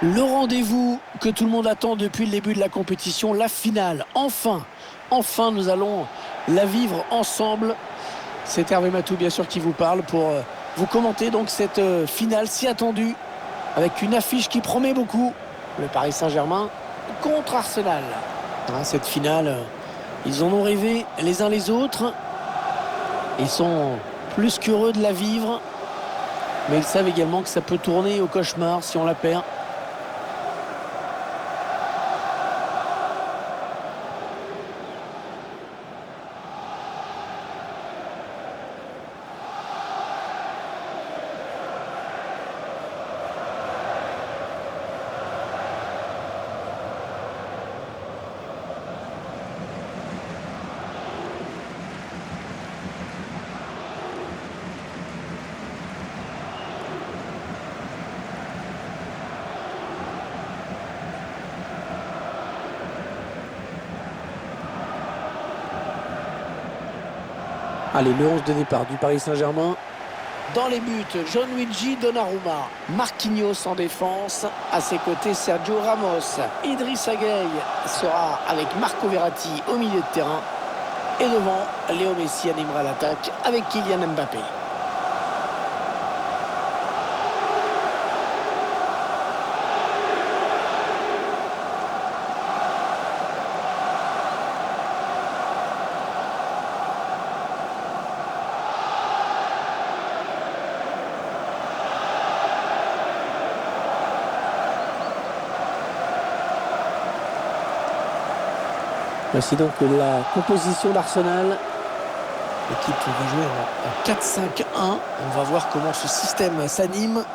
Le rendez-vous que tout le monde attend depuis le début de la compétition, la finale. Enfin, nous allons la vivre ensemble. C'est Hervé Matou, bien sûr, qui vous parle pour vous commenter donc cette finale si attendue avec une affiche qui promet beaucoup. Le Paris Saint-Germain contre Arsenal. Cette finale, ils en ont rêvé les uns les autres. Ils sont plus qu'heureux de la vivre. Mais ils savent également que ça peut tourner au cauchemar si on la perd. Allez, le 11 de départ du Paris Saint-Germain. Dans les buts, Gianluigi Donnarumma, Marquinhos en défense, à ses côtés Sergio Ramos, Idrissa Gueye sera avec Marco Verratti au milieu de terrain et devant, Léo Messi animera l'attaque avec Kylian Mbappé. Voici donc la composition d'Arsenal. L'équipe va jouer en 4-5-1. On va voir comment ce système s'anime.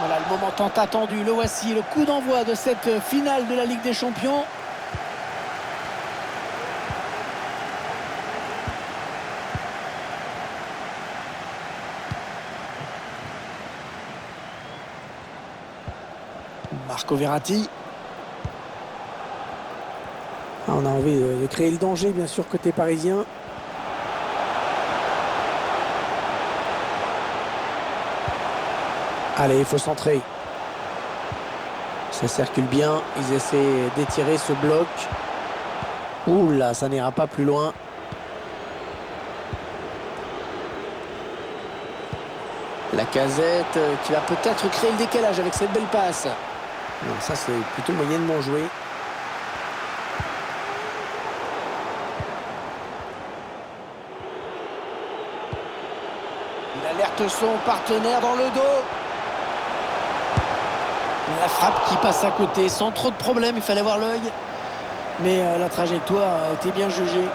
Voilà le moment tant attendu. Le voici, le coup d'envoi de cette finale de la Ligue des Champions. Marco Verratti. On a envie de créer le danger, bien sûr, côté parisien. Allez, il faut centrer. Ça circule bien. Ils essaient d'étirer ce bloc. Ouh là, ça n'ira pas plus loin. La Casette qui va peut-être créer le décalage avec cette belle passe. Non, ça c'est plutôt moyennement joué. Il alerte son partenaire dans le dos. La frappe qui passe à côté sans trop de problème, il fallait voir l'œil. Mais la trajectoire a été bien jugée.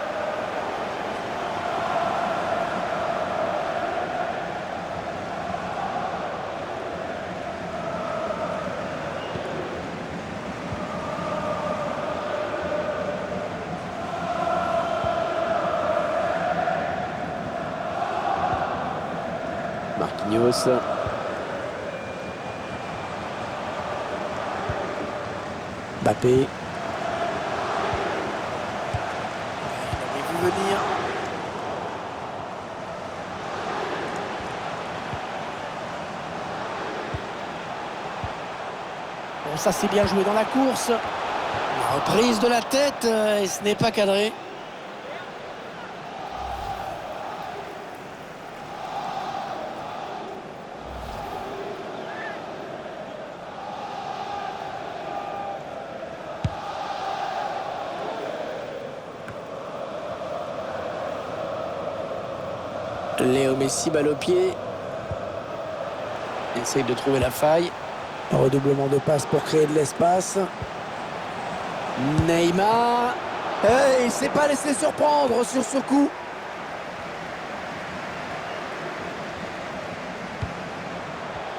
Marquinhos. Mbappé. Il avait vu venir. Bon, ça c'est bien joué dans la course. La reprise de la tête et ce n'est pas cadré. Léo Messi, balle au pied. Essaye de trouver la faille. Redoublement de passe pour créer de l'espace. Neymar. Il ne s'est pas laissé surprendre sur ce coup.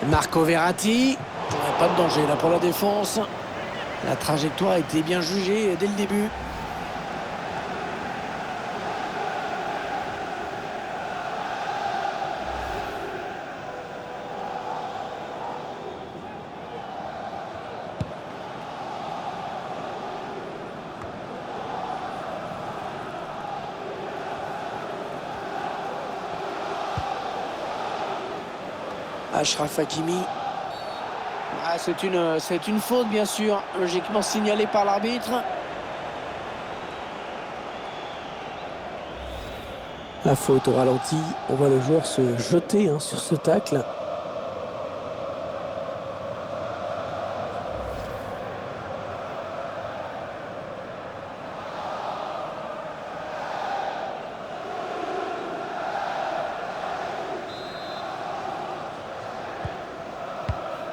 Marco Verratti. Pas de danger là pour la défense. La trajectoire a été bien jugée dès le début. Achraf Hakimi. Ah, c'est une faute, bien sûr, logiquement signalée par l'arbitre. La faute au ralenti. On voit le joueur se jeter sur ce tacle.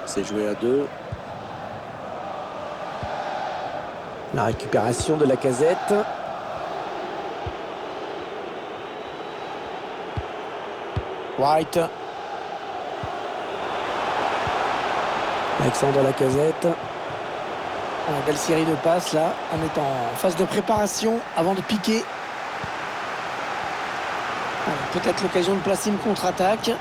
C'est joué à 2. La récupération de Lacazette. White. Alexandre Lacazette. Une belle série de passes là. On est en phase de préparation avant de piquer. Peut-être l'occasion de placer une contre-attaque.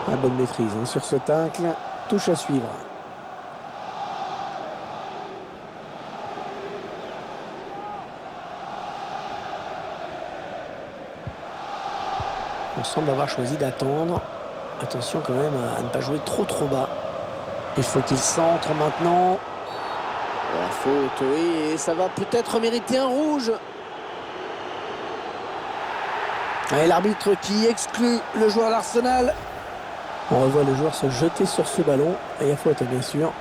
La bonne maîtrise sur ce tacle. Touche à suivre. On semble avoir choisi d'attendre. Attention quand même à ne pas jouer trop bas. Il faut qu'il centre maintenant. La faute, oui, et ça va peut-être mériter un rouge. Et l'arbitre qui exclut le joueur d'Arsenal. On revoit le joueur se jeter sur ce ballon. Et il y a faute, bien sûr.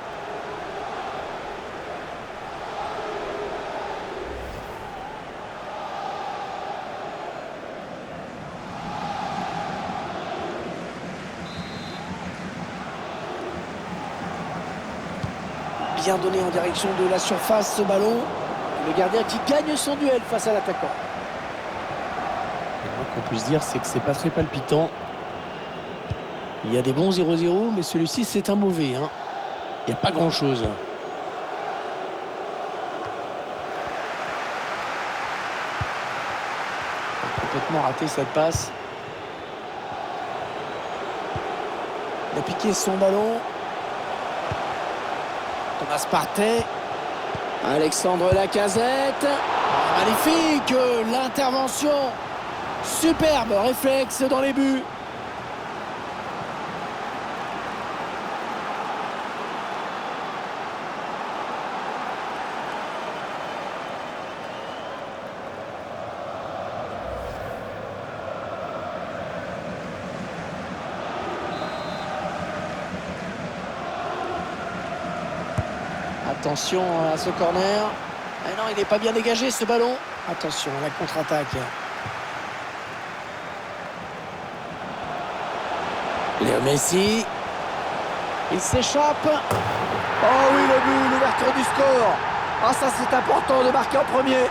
Bien donné en direction de la surface ce ballon. Le gardien qui gagne son duel face à l'attaquant. Ce qu'on puisse dire, c'est que c'est pas très palpitant. Il y a des bons 0-0, mais celui-ci c'est un mauvais. Il n'y a pas grand-chose. Complètement raté cette passe. Il a piqué son ballon. Thomas Partey. Alexandre Lacazette. Magnifique l'intervention. Superbe réflexe dans les buts. Attention à ce corner. Ah non, il n'est pas bien dégagé ce ballon. Attention à la contre-attaque. Léo Messi. Il s'échappe. Oh oui, le but, l'ouverture du score. Ah, ça c'est important de marquer en premier.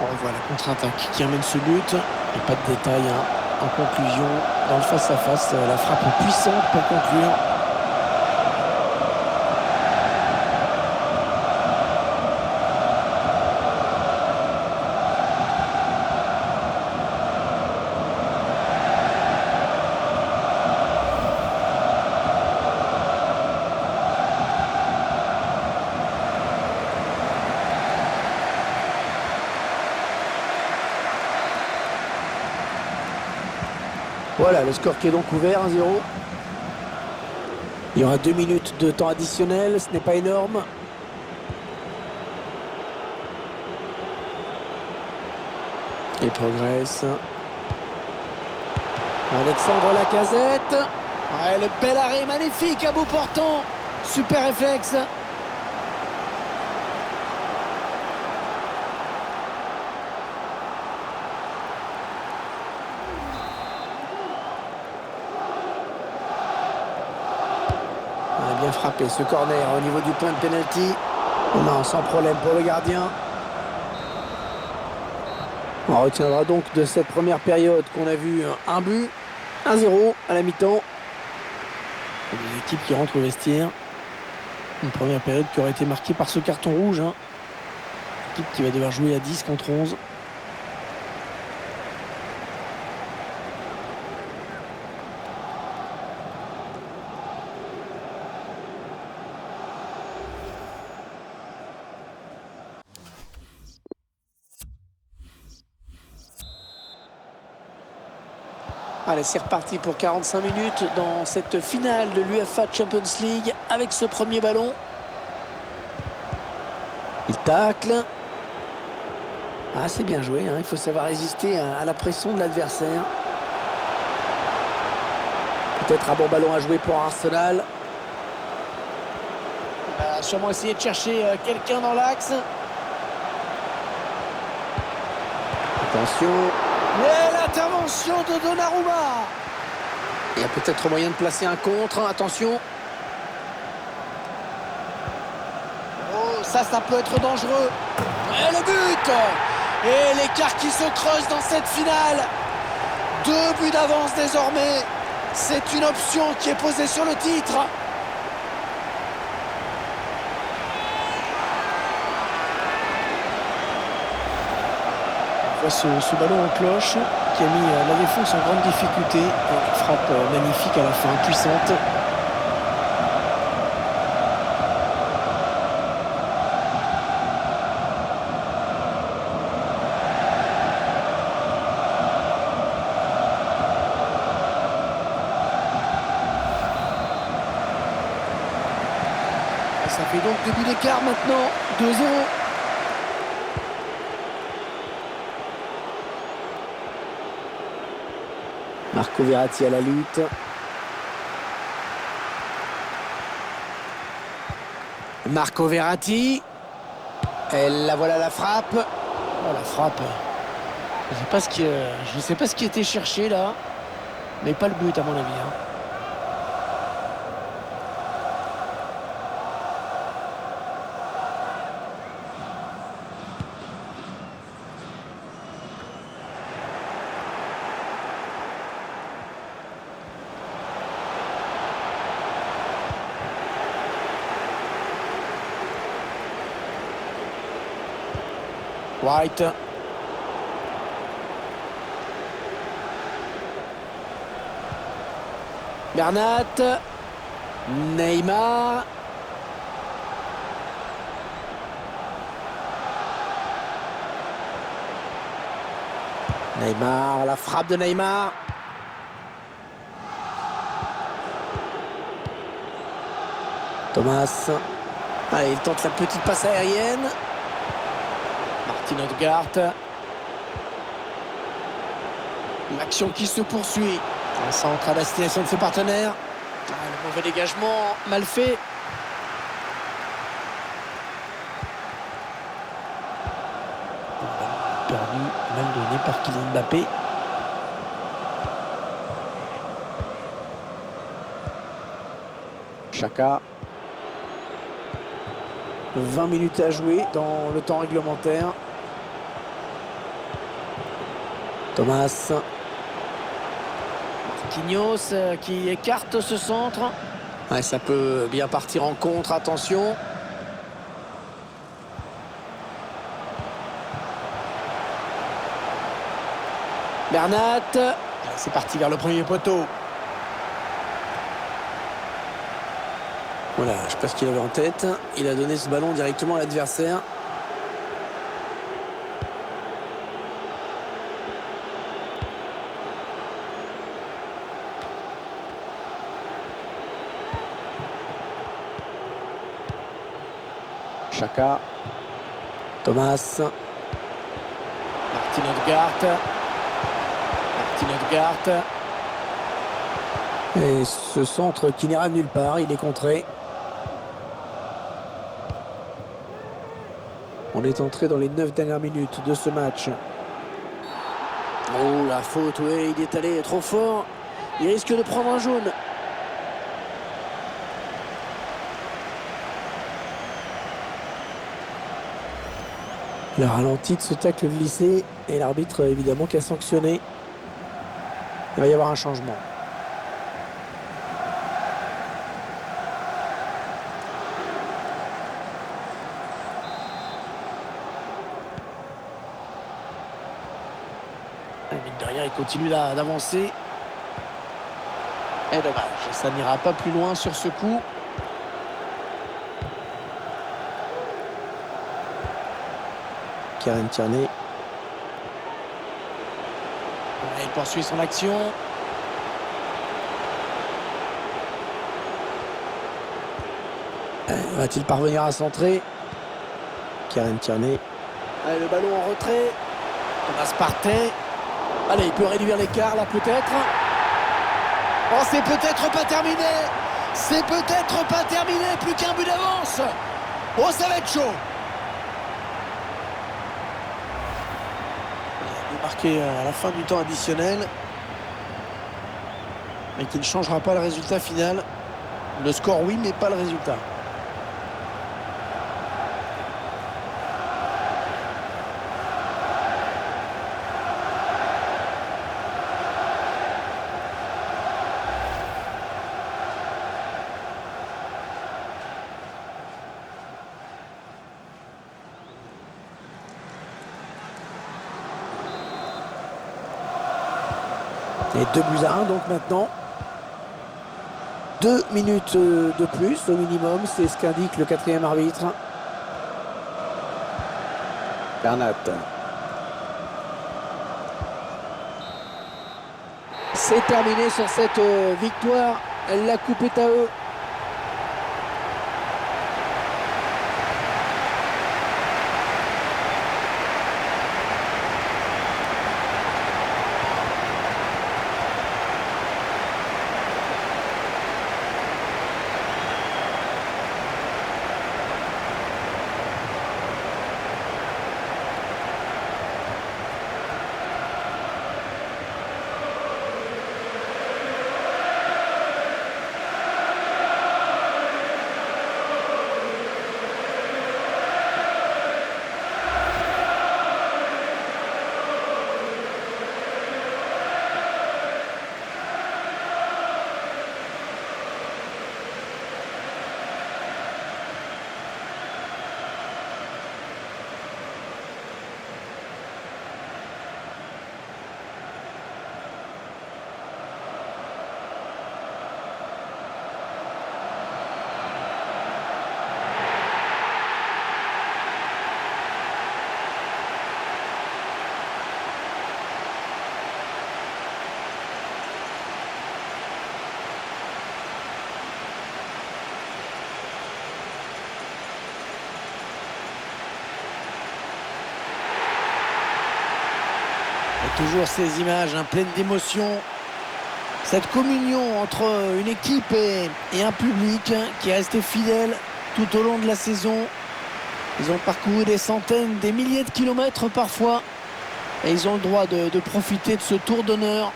On revoit la contre-attaque qui amène ce but. Et pas de détails en conclusion. Dans le face-à-face, la frappe puissante pour conclure. Voilà, le score qui est donc ouvert, 1-0. Il y aura 2 minutes de temps additionnel, ce n'est pas énorme. Il progresse. Alexandre Lacazette. Ouais, le bel arrêt magnifique à bout portant. Super réflexe. Bien frappé ce corner au niveau du point de pénalty. Non, sans problème pour le gardien. On retiendra donc de cette première période qu'on a vu un but, 1-0 à la mi-temps. Les équipes qui rentrent au vestiaire. Une première période qui aurait été marquée par ce carton rouge. L'équipe qui va devoir jouer à 10 contre 11. Allez, c'est reparti pour 45 minutes dans cette finale de l'UEFA Champions League avec ce premier ballon. Il tacle. Ah, c'est bien joué, hein. Il faut savoir résister à la pression de l'adversaire. Peut-être un bon ballon à jouer pour Arsenal. Il va sûrement essayer de chercher quelqu'un dans l'axe. Attention. Et l'intervention de Donnarumma. Il y a peut-être moyen de placer un contre. Attention. Oh, ça peut être dangereux. Et le but. Et l'écart qui se creuse dans cette finale. 2 buts d'avance désormais. C'est une option qui est posée sur le titre. On voit ce ballon en cloche qui a mis la défense en grande difficulté. Une frappe magnifique à la fin, puissante. Ça fait donc 2 buts d'écart maintenant, 2-0. Marco Verratti à la lutte. Marco Verratti. Et la voilà la frappe. Oh, la frappe. Je ne sais pas ce qui était cherché là. Mais pas le but à mon avis, hein. White. Bernat. Neymar. Neymar, la frappe de Neymar. Thomas. Allez, il tente la petite passe aérienne. Martin Odegaard. L'action qui se poursuit. Un centre à destination de ses partenaires. Ah, le mauvais dégagement, mal fait. Perdu, mal donné par Kylian Mbappé. Xhaka. 20 minutes à jouer dans le temps réglementaire. Thomas. Marquinhos qui écarte ce centre. Ouais, ça peut bien partir en contre, attention. Bernat. C'est parti vers le premier poteau. Voilà, je sais pas ce qu'il avait en tête. Il a donné ce ballon directement à l'adversaire. Xhaka. Thomas. Martin Odegaard. Martin Odegaard. Et ce centre qui n'ira nulle part, il est contré. On est entré dans les 9 dernières minutes de ce match. Oh, la faute, oui, il est allé trop fort. Il risque de prendre un jaune. Le ralenti de ce tacle glissé et l'arbitre évidemment qui a sanctionné. Il va y avoir un changement. Mine de rien, il continue d'avancer. Et dommage, ça n'ira pas plus loin sur ce coup. Kieran Tierney. Il poursuit son action. Va-t-il parvenir à centrer? Kieran Tierney. Allez, le ballon en retrait. Thomas Partey. Allez, il peut réduire l'écart là peut-être. Oh, c'est peut-être pas terminé. C'est peut-être pas terminé. Plus qu'un but d'avance. Oh, ça va être chaud. Il est marqué à la fin du temps additionnel. Mais qui ne changera pas le résultat final. Le score, oui, mais pas le résultat. Et 2-1 donc maintenant. 2 minutes de plus au minimum, c'est ce qu'indique le 4e arbitre. Bernat. C'est terminé sur cette victoire. La coupe est à eux. Et toujours ces images pleines d'émotion. Cette communion entre une équipe et un public qui est resté fidèle tout au long de la saison. Ils ont parcouru des centaines, des milliers de kilomètres parfois. Et ils ont le droit de profiter de ce tour d'honneur.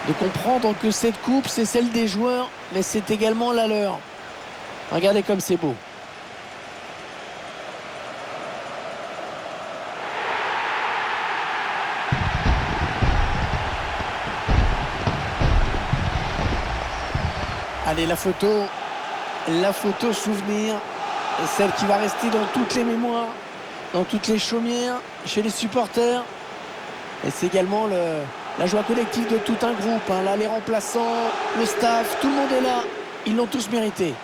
De comprendre que cette coupe, c'est celle des joueurs, mais c'est également la leur. Regardez comme c'est beau. Allez, la photo souvenir, celle qui va rester dans toutes les mémoires, dans toutes les chaumières, chez les supporters. Et c'est également la joie collective de tout un groupe. Là, les remplaçants, le staff, tout le monde est là. Ils l'ont tous mérité.